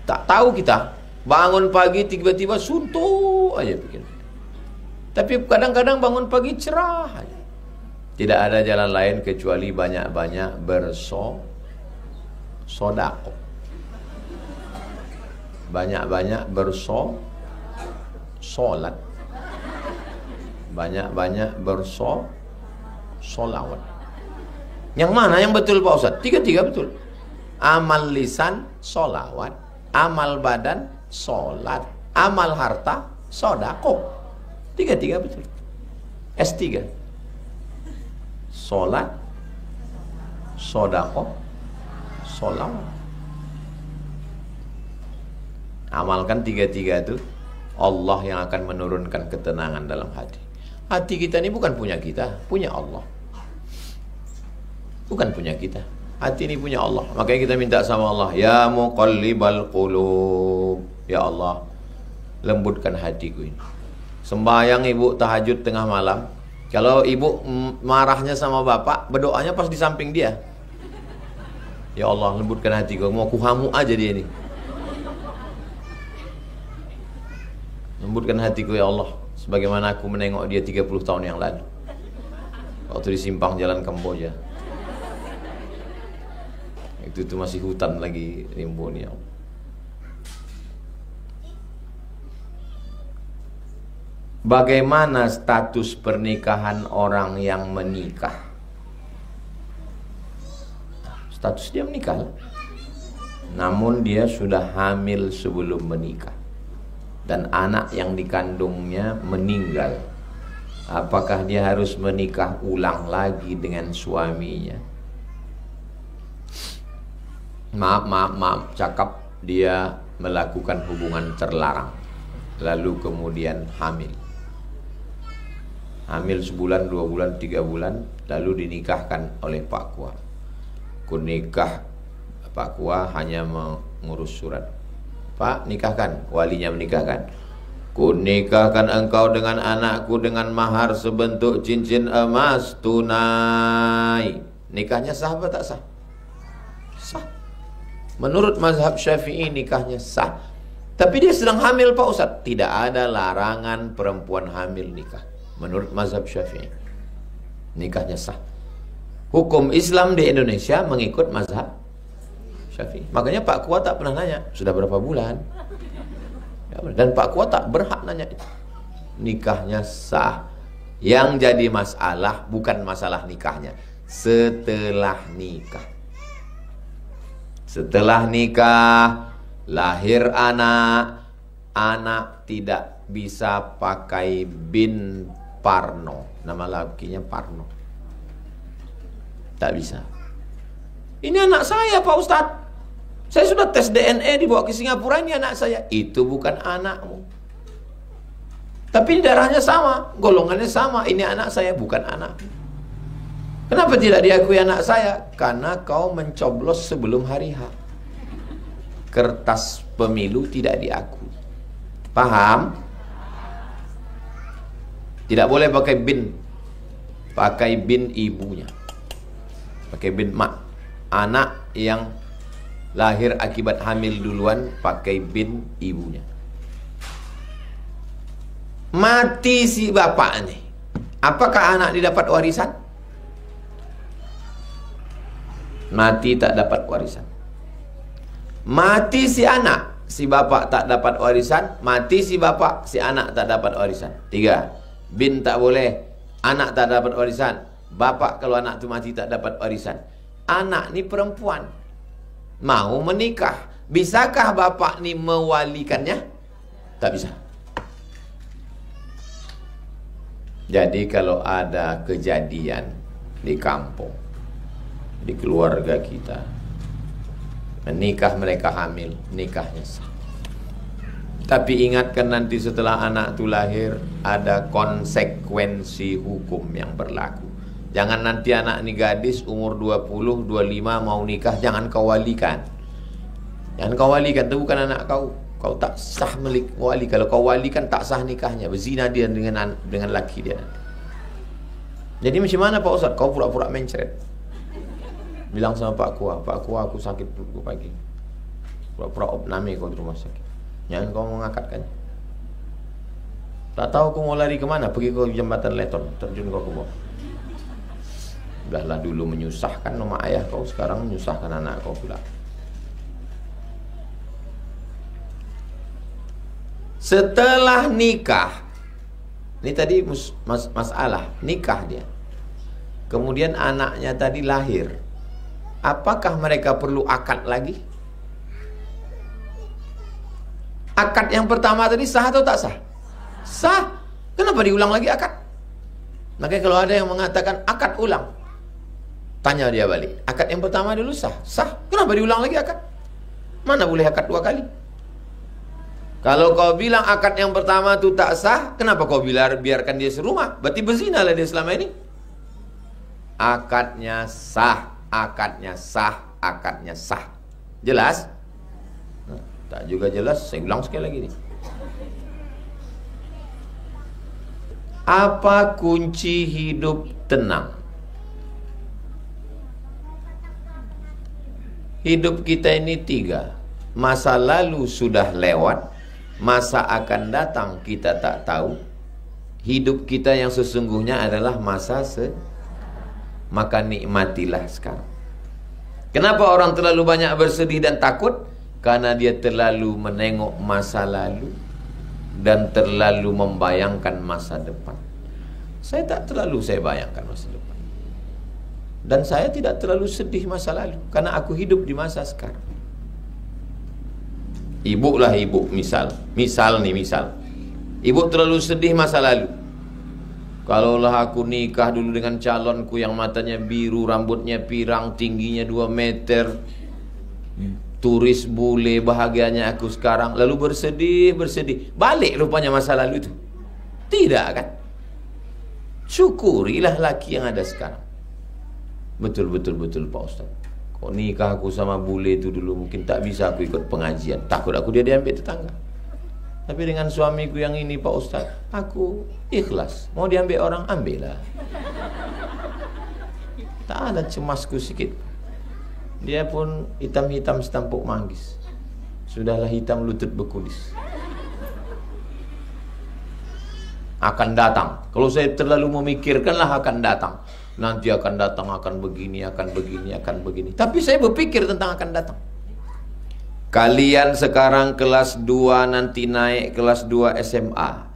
Tak tahu kita bangun pagi tiba-tiba suntuk aja bikin. Tapi kadang-kadang bangun pagi cerah aja. Tidak ada jalan lain kecuali banyak-banyak bersodako. Banyak-banyak bersolat. Banyak-banyak bersolawat. Yang mana yang betul Pak Ustaz? Tiga-tiga betul. Amal lisan, solawat. Amal badan, solat. Amal harta, sodako. Tiga-tiga betul. S3. Solat, sodako, solawat. Amalkan tiga-tiga itu, Allah yang akan menurunkan ketenangan dalam hati. Hati kita ini bukan punya kita, punya Allah. Bukan punya kita. Hati ini punya Allah. Makanya kita minta sama Allah, ya muqallibal qulub, ya Allah, lembutkan hatiku ini. Sembahyang ibu tahajud tengah malam, kalau ibu marahnya sama bapak, berdoanya pas di samping dia. Ya Allah, lembutkan hatiku, mau kuhamu aja dia ini. Lembutkan hatiku ya Allah, sebagaimana aku menengok dia 30 tahun yang lalu, waktu di simpang jalan Kamboja. Itu masih hutan lagi rimbun ya Allah. Bagaimana status pernikahan orang yang menikah? Status dia menikah, namun dia sudah hamil sebelum menikah dan anak yang dikandungnya meninggal. Apakah dia harus menikah ulang lagi dengan suaminya? Maaf, cakap dia melakukan hubungan terlarang, lalu kemudian hamil. Hamil sebulan, 2 bulan, 3 bulan, lalu dinikahkan oleh Pak Kua. Kunikah, Pak Kua hanya mengurus surat. Pak, nikahkan, walinya menikahkan. Kunikahkan engkau dengan anakku dengan mahar sebentuk cincin emas tunai. Nikahnya sah apa tak sah? Sah. Menurut mazhab Syafi'i nikahnya sah. Tapi dia sedang hamil Pak Ustaz. Tidak ada larangan perempuan hamil nikah. Menurut mazhab Syafi'i, nikahnya sah. Hukum Islam di Indonesia mengikut mazhab Syafi'i. Makanya Pak Kua tak pernah nanya sudah berapa bulan. Dan Pak Kua tak berhak nanya itu. Nikahnya sah. Yang jadi masalah bukan masalah nikahnya, setelah nikah. Setelah nikah, lahir anak, anak tidak bisa pakai bin Parno. Nama lakinya Parno. Tak bisa. Ini anak saya Pak Ustadz. Saya sudah tes DNA dibawa ke Singapura, ini anak saya. Itu bukan anakmu. Tapi darahnya sama, golongannya sama. Ini anak saya, bukan anak. Kenapa tidak diakui anak saya? Karena kau mencoblos sebelum hari H. Kertas pemilu tidak diakui. Paham? Tidak boleh pakai bin. Pakai bin ibunya. Pakai bin mak. Anak yang lahir akibat hamil duluan pakai bin ibunya. Mati si bapak nih, apakah anak didapat warisan? Mati tak dapat warisan. Mati si anak, si bapak tak dapat warisan. Mati si bapak, si anak tak dapat warisan. 3. Bin tak boleh, anak tak dapat warisan. Bapak kalau anak tu mati tak dapat warisan. Anak ni perempuan, mau menikah, bisakah bapak ni mewalikannya? Tak bisa. Jadi kalau ada kejadian di kampung, di keluarga kita, menikah mereka hamil, nikahnya sah. Tapi ingatkan nanti setelah anak itu lahir, ada konsekuensi hukum yang berlaku. Jangan nanti anak ini gadis umur 20, 25 mau nikah, jangan kau walikan. Jangan kau walikan, itu bukan anak kau. Kau tak sah wali. Kalau kau walikan tak sah nikahnya, berzina dia dengan laki dia nanti. Jadi macam mana Pak Ustaz? Kau pura-pura mencret. Bilang sama Pak Kua, Pak Kua aku sakit perutku pagi. Pura-pura opname kau di rumah sakit. Jangan kau mengangkatkan. Tak tahu kau mau lari kemana? Pergi ke jembatan Leton, terjun kau ke bawah. Udahlah dulu menyusahkan nama ayah kau, sekarang menyusahkan anak kau pula. Setelah nikah, ini tadi masalah nikah dia. Kemudian anaknya tadi lahir. Apakah mereka perlu akad lagi? Akad yang pertama tadi sah atau tak sah? Sah. Kenapa diulang lagi akad? Makanya kalau ada yang mengatakan akad ulang, tanya dia balik. Akad yang pertama dulu sah. Sah. Kenapa diulang lagi akad? Mana boleh akad 2 kali? Kalau kau bilang akad yang pertama itu tak sah, kenapa kau biarkan dia serumah? Berarti berzina lah dia selama ini. Akadnya sah, akadnya sah, akadnya sah. Jelas? Nah, tak juga jelas, saya ulang sekali lagi nih. Apa kunci hidup tenang? Hidup kita ini 3. Masa lalu sudah lewat, masa akan datang kita tak tahu. Hidup kita yang sesungguhnya adalah masa maka nikmatilah sekarang. Kenapa orang terlalu banyak bersedih dan takut? Karena dia terlalu menengok masa lalu dan terlalu membayangkan masa depan. Saya tak terlalu bayangkan masa depan. Dan saya tidak terlalu sedih masa lalu, karena aku hidup di masa sekarang. Ibu lah ibu, misal ibu terlalu sedih masa lalu. Kalaulah aku nikah dulu dengan calonku yang matanya biru, rambutnya pirang, tingginya 2 meter, turis bule, bahagianya aku sekarang. Lalu bersedih, balik rupanya masa lalu itu. Tidak kan? Syukurilah laki yang ada sekarang. Betul Pak Ustaz. Kok nikah aku sama bule itu dulu, mungkin tak bisa aku ikut pengajian. Takut aku dia diambil tetangga. Tapi dengan suamiku yang ini Pak Ustaz, aku ikhlas. Mau diambil orang, ambillah. Tak ada cemasku sikit. Dia pun hitam-hitam setampuk manggis. Sudahlah hitam lutut bekulis. Akan datang. Kalau saya terlalu memikirkanlah akan datang. Nanti akan datang, akan begini. Tapi saya berpikir tentang akan datang. Kalian sekarang kelas 2, nanti naik kelas 2 SMA.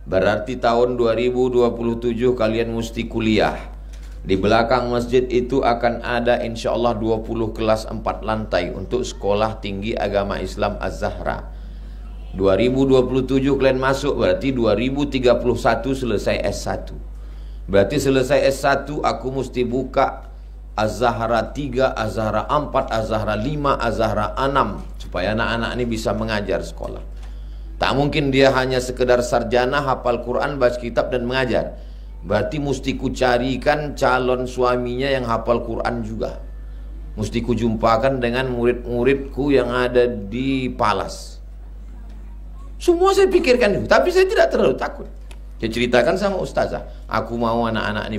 Berarti tahun 2027 kalian mesti kuliah. Di belakang masjid itu akan ada insya Allah 20 kelas 4 lantai untuk sekolah tinggi agama Islam Az-Zahra. 2027 kalian masuk, berarti 2031 selesai S1. Berarti selesai S1 aku mesti buka Az-Zahra 3, Az-Zahra 4, Az-Zahra 5, Az-Zahra 6, supaya anak-anak ini bisa mengajar sekolah. Tak mungkin dia hanya sekedar sarjana, hafal Quran, baca kitab dan mengajar. Berarti mesti ku carikan calon suaminya yang hafal Quran juga. Mesti ku jumpakan dengan murid-muridku yang ada di Palas. Semua saya pikirkan itu, tapi saya tidak terlalu takut. Saya ceritakan sama ustazah, aku mau anak-anak ini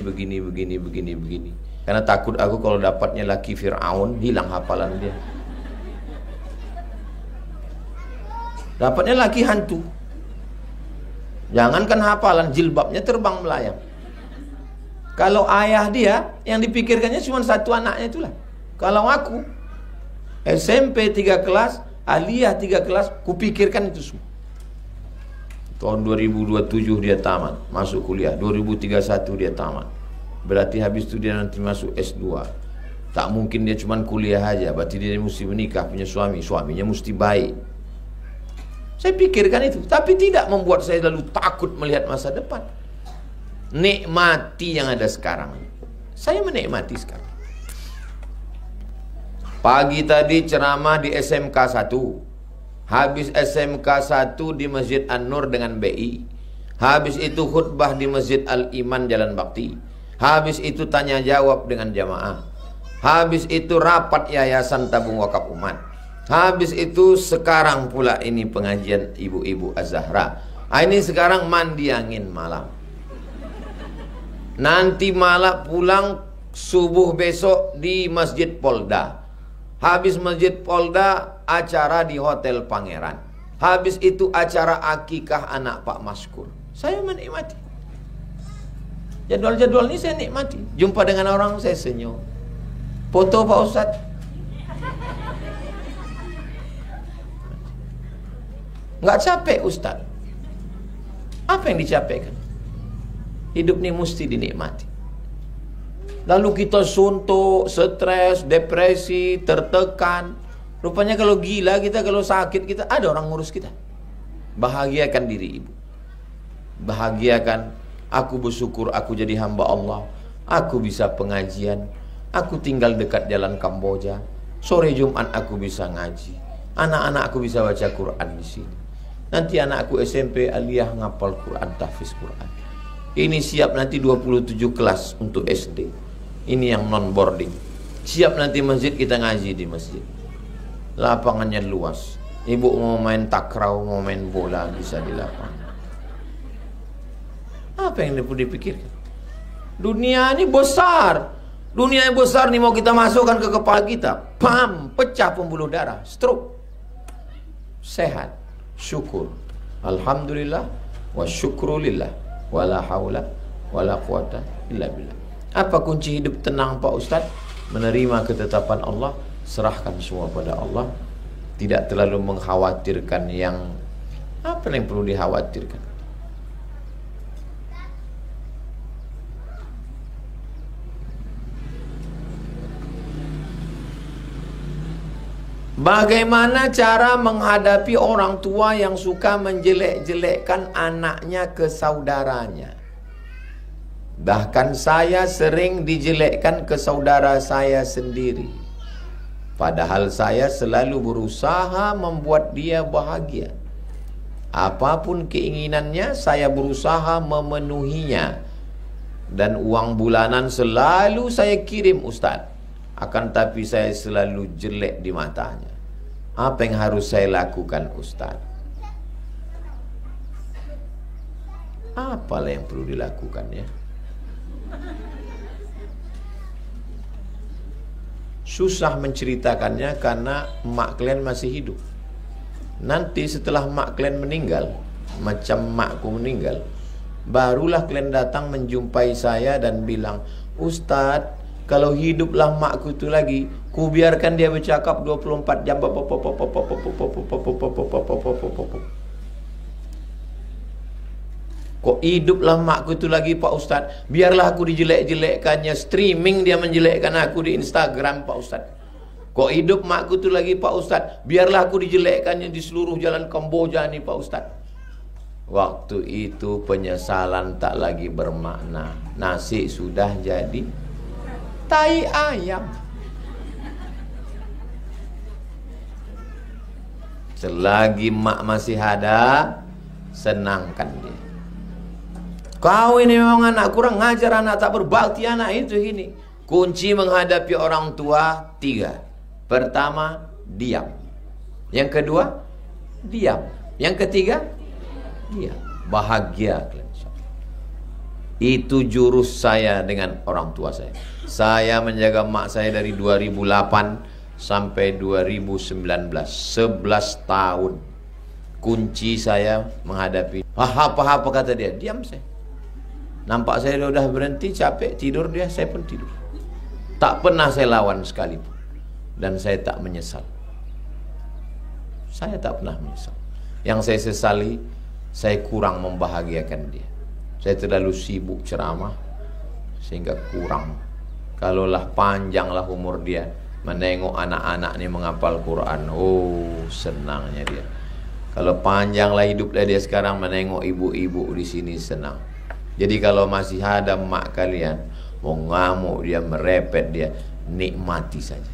begini. Karena takut aku kalau dapatnya laki Fir'aun, hilang hafalan dia. Dapatnya laki hantu. Jangankan hafalan, jilbabnya terbang melayang. Kalau ayah dia, yang dipikirkannya cuma satu anaknya itulah. Kalau aku, SMP 3 kelas, aliyah 3 kelas, kupikirkan itu semua. Tahun 2027 dia tamat, masuk kuliah. 2031 dia tamat. Berarti habis itu dia nanti masuk S2. Tak mungkin dia cuma kuliah aja, berarti dia mesti menikah, punya suami, suaminya mesti baik. Saya pikirkan itu, tapi tidak membuat saya lalu takut melihat masa depan. Nikmati yang ada sekarang. Saya menikmati sekarang. Pagi tadi ceramah di SMK 1. Habis SMK 1 di Masjid An-Nur dengan BI. Habis itu khutbah di Masjid Al-Iman Jalan Bakti. Habis itu tanya jawab dengan jamaah. Habis itu rapat Yayasan Tabung Wakaf Umat. Habis itu sekarang pula ini pengajian ibu-ibu Az-Zahra. Ini sekarang mandi angin malam. Nanti malam pulang subuh besok di Masjid Polda. Habis Masjid Polda acara di Hotel Pangeran. Habis itu acara akikah anak Pak Maskur. Saya menikmati. Jadwal-jadwal ini saya nikmati. Jumpa dengan orang saya senyum. Foto Pak Ustadz. Nggak capek Ustadz. Apa yang dicapekkan? Hidup ini mesti dinikmati. Lalu kita suntuk, stres, depresi, tertekan. Rupanya kalau gila kita, kalau sakit kita, ada orang ngurus kita. Bahagiakan diri ibu. Bahagiakan. Aku bersyukur aku jadi hamba Allah. Aku bisa pengajian. Aku tinggal dekat jalan Kamboja. Sore Jumat aku bisa ngaji. Anak-anak aku bisa baca Quran di sini. Nanti anakku SMP aliyah ngapal Quran, tahfiz Quran. Ini siap nanti 27 kelas untuk SD. Ini yang non boarding. Siap nanti masjid kita ngaji di masjid. Lapangannya luas. Ibu mau main takraw, mau main bola bisa di lapangan. Apa yang perlu dipikirkan? Dunia ini besar. Dunia yang besar nih mau kita masukkan ke kepala kita. Pam, pecah pembuluh darah, stroke. Sehat, syukur. Alhamdulillah wa syukrulillah. Wala haula wala quwata illa billah. Apa kunci hidup tenang Pak Ustadz? Menerima ketetapan Allah, serahkan semua pada Allah. Tidak terlalu mengkhawatirkan yang apa yang perlu dikhawatirkan. Bagaimana cara menghadapi orang tua yang suka menjelek-jelekkan anaknya ke saudaranya? Bahkan saya sering dijelekkan ke saudara saya sendiri. Padahal saya selalu berusaha membuat dia bahagia. Apapun keinginannya, saya berusaha memenuhinya. Dan uang bulanan selalu saya kirim Ustaz. Akan tapi saya selalu jelek di matanya. Apa yang harus saya lakukan Ustaz? Apalah yang perlu dilakukan ya? Susah menceritakannya karena mak kalian masih hidup. Nanti setelah mak kalian meninggal, macam makku meninggal, barulah kalian datang menjumpai saya dan bilang, Ustadz, kalau hiduplah makku itu lagi, ku biarkan dia bercakap 24 jam. Kok hiduplah makku itu lagi Pak Ustadz, biarlah aku dijelek-jelekkannya, streaming dia menjelekkan aku di Instagram Pak Ustadz. Kok hidup makku itu lagi Pak Ustadz, biarlah aku dijelekkannya di seluruh jalan Kamboja nih Pak Ustadz. Waktu itu penyesalan tak lagi bermakna. Nasi sudah jadi tai ayam. Selagi mak masih ada, senangkan dia. Kau ini memang anak kurang ngajar, anak tak berbakti, anak itu ini. Kunci menghadapi orang tua 3. Pertama, diam. Yang kedua, diam. Yang ketiga, diam. Bahagia. Itu jurus saya dengan orang tua saya. Saya menjaga mak saya dari 2008 sampai 2019, 11 tahun. kunci saya menghadapi. Apa kata dia? Diam saya. Nampak saya udah berhenti, capek, tidur dia, saya pun tidur. Tak pernah saya lawan sekalipun. Dan saya tak menyesal. Saya tak pernah menyesal. Yang saya sesali, saya kurang membahagiakan dia. Saya terlalu sibuk ceramah, sehingga kurang. Kalaulah panjanglah umur dia, menengok anak-anak ni menghafal Quran, oh senangnya dia. Kalau panjanglah hidup dia sekarang, menengok ibu-ibu di sini senang. Jadi kalau masih ada mak kalian mau ngamuk dia, merepet dia, nikmati saja.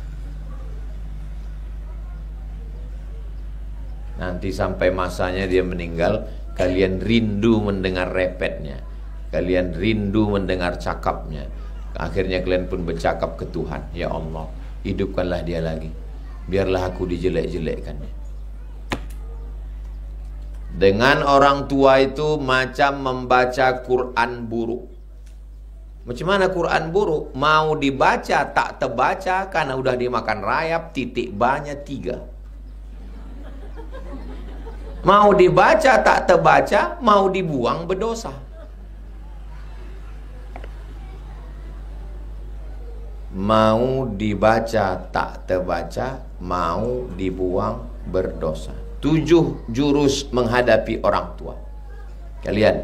Nanti sampai masanya dia meninggal, kalian rindu mendengar repetnya, kalian rindu mendengar cakapnya. Akhirnya kalian pun bercakap ke Tuhan, ya Allah, hidupkanlah dia lagi, biarlah aku dijelek-jelekkannya. Dengan orang tua itu macam membaca Quran buruk. Macam mana Quran buruk? Mau dibaca tak terbaca karena udah dimakan rayap, titik banyak 3. Mau dibaca tak terbaca, mau dibuang berdosa. Mau dibaca tak terbaca, mau dibuang berdosa. 7 jurus menghadapi orang tua. Kalian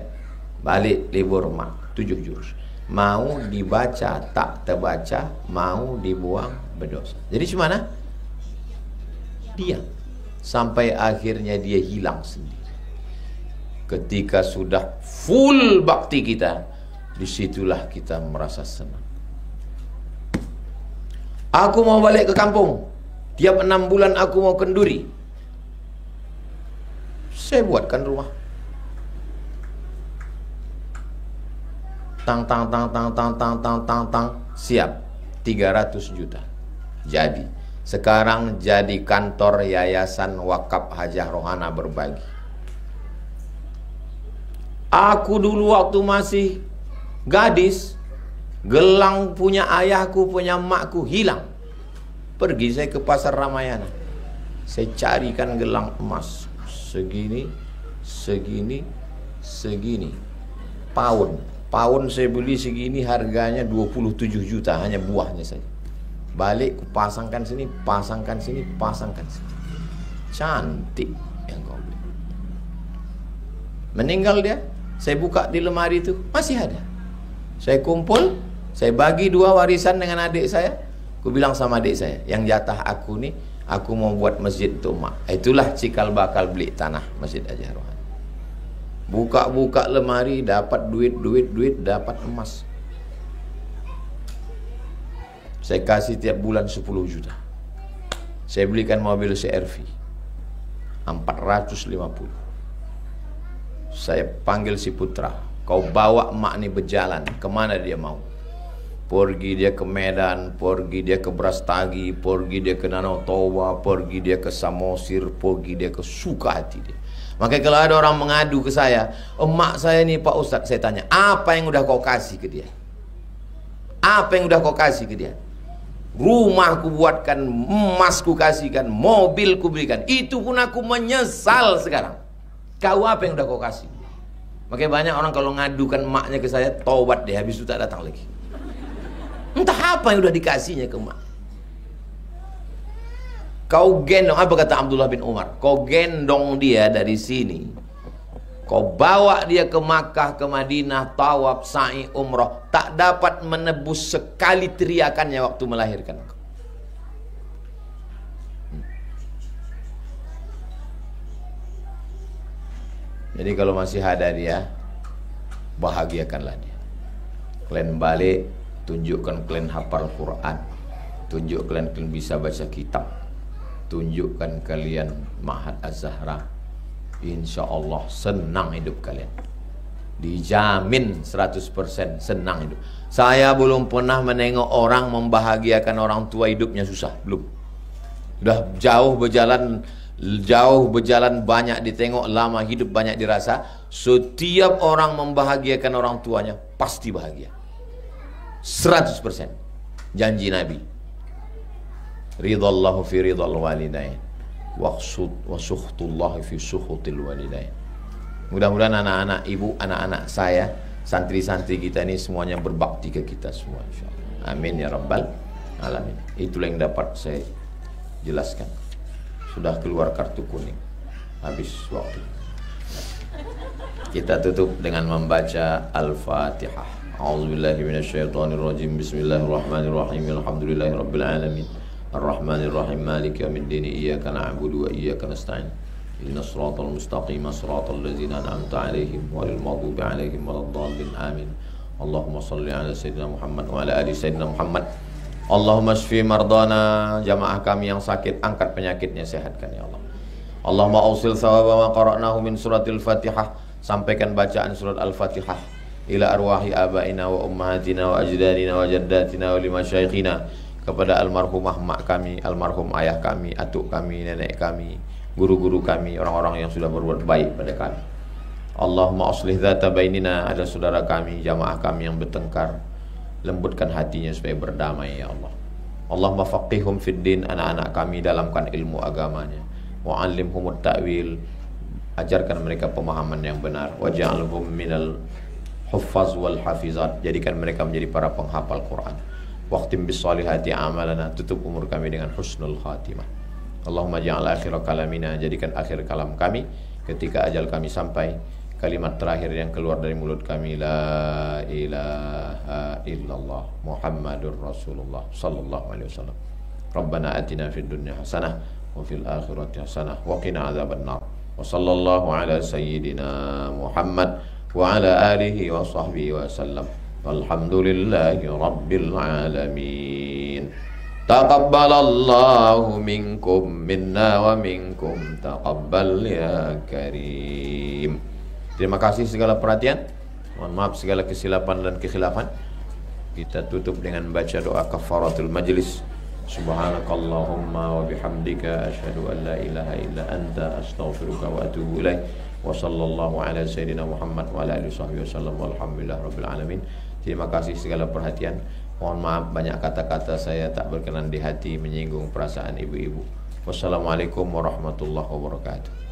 balik libur mak, 7 jurus. Mau dibaca tak terbaca, mau dibuang berdosa. Jadi gimana? Diam sampai akhirnya dia hilang sendiri. Ketika sudah full bakti kita, disitulah kita merasa senang. Aku mau balik ke kampung, tiap 6 bulan aku mau kenduri. Saya buatkan rumah. Tang, siap. 300 juta. Jadi, sekarang jadi kantor Yayasan Wakaf Hajah Rohana Berbagi. Aku dulu waktu masih gadis, gelang punya ayahku, punya emakku hilang. Pergi saya ke pasar Ramayana. Saya carikan gelang emas. Segini, segini, segini. Pound saya beli segini, harganya 27 juta, hanya buahnya saja. Balik, pasangkan sini, pasangkan sini, pasangkan sini. Cantik yang kau beli. Meninggal dia, saya buka di lemari itu, masih ada. Saya kumpul, saya bagi 2 warisan dengan adik saya. Aku bilang sama adik saya, yang jatah aku nih, aku mau buat masjid untuk mak. Itulah cikal bakal beli tanah Masjid Hajah Rohana. Buka-buka lemari, dapat duit, dapat emas. Saya kasih tiap bulan 10 juta. Saya belikan mobil CR-V 450. Saya panggil si putra, kau bawa emak ni berjalan, kemana dia mau? Pergi dia ke Medan, pergi dia ke Brastagi, pergi dia ke Danau Toba, pergi dia ke Samosir, pergi dia ke Sukahati dia. Makanya kalau ada orang mengadu ke saya, emak saya ni Pak Ustadz, saya tanya, apa yang udah kau kasih ke dia? Apa yang udah kau kasih ke dia? Rumah ku buatkan, emas ku kasihkan, mobil ku belikan. Itu pun aku menyesal sekarang. Kau apa yang udah kau kasih? Makanya banyak orang kalau ngadukan emaknya ke saya, taubat deh, habis itu tak datang lagi. Entah apa yang udah dikasihnya ke emak. Kau gendong, apa kata Abdullah bin Umar? Kau gendong dia dari sini, kau bawa dia ke Makkah, ke Madinah, tawaf, sa'i, umrah, tak dapat menebus sekali teriakannya waktu melahirkan. Jadi kalau masih ada dia, bahagiakanlah dia. Kalian balik, tunjukkan kalian hafal Quran, tunjukkan kalian bisa baca kitab, tunjukkan kalian Ma'had Az-Zahra. Insya Allah senang hidup kalian, dijamin 100% senang hidup. Saya belum pernah menengok orang membahagiakan orang tua hidupnya susah, belum. Udah jauh berjalan banyak ditengok, lama hidup banyak dirasa. Setiap orang membahagiakan orang tuanya pasti bahagia, 100%. Janji Nabi, ridallahu fi ridal walidain, wa sukhtullah fi sukhutil walidain. Mudah-mudahan anak-anak ibu, anak-anak saya, santri-santri kita ini semuanya berbakti ke kita semua, insyaallah. Amin ya rabbal alamin. Itulah yang dapat saya jelaskan. Sudah keluar kartu kuning, habis waktu. Kita tutup dengan membaca Al-Fatihah. A'udzubillahi minasyaitonirrajim. Bismillahirrahmanirrahim. Alhamdulillahirabbil alamin. Arrahmanirrahim. Maliki yaumiddin. Iyyaka na'budu wa iyyaka nasta'in. Ihdinas siratal mustaqim. Siratal ladzina an'amta 'alaihim ghairil maghdubi 'alaihim waladdallin. Amin. Allahumma shalli 'ala sayyidina Muhammad wa 'ala ali sayyidina Muhammad. Allahumma shfi mardana. Jamaah kami yang sakit, angkat penyakitnya, sehatkan ya Allah. Allahumma awsil sawaba ma qara'nahu min suratil Fatihah. Sampaikan bacaan surat Al-Fatihah ila arwahi abaina wa ummahatina wa ajdadina wa jaddatina wa limasyayikhina, kepada almarhumah mak kami, almarhum ayah kami, atuk kami, nenek kami, guru-guru kami, orang-orang yang sudah berbuat baik pada kami. Allahumma aslih dzata bainina, ada saudara kami, jamaah kami yang bertengkar, lembutkan hatinya supaya berdamai ya Allah. Allahumma faqihhum fid din, anak-anak kami dalamkan ilmu agamanya. Wa 'allimhumut ta'wil, ajarkan mereka pemahaman yang benar. Waj'alhum minal huffaz wal hafizat, jadikan mereka menjadi para penghafal Quran. Waqtim bis solihati amalana, tutup umur kami dengan husnul khatimah. Allahumma ja'al akhir kalamina, jadikan akhir kalam kami ketika ajal kami sampai, kalimat terakhir yang keluar dari mulut kami, la ilaha illallah Muhammadur Rasulullah sallallahu alaihi wasallam. Rabbana atina fid dunya hasanah wa fil akhirati hasanah wa qina adzabannar. Wa sallallahu ala sayyidina Muhammad wa ala alihi wa sahbihi wa sallam. Walhamdulillahi rabbil alamin. Taqabbalallahu minkum minna wa minkum taqabbal ya karim. Terima kasih segala perhatian. Mohon maaf segala kesilapan dan kekhilafan. Kita tutup dengan baca doa kafaratul majlis. Subhanakallahumma wa bihamdika asyhadu an la ilaha illa anta astaghfiruka wa atubu ilaik. Wa sallallahu ala sayyidina Muhammad wa ala alihi wasallam. Walhamdulillah rabbil alamin. Terima kasih segala perhatian. Mohon maaf banyak kata-kata saya tak berkenan di hati, menyinggung perasaan ibu-ibu. Wassalamualaikum warahmatullahi wabarakatuh.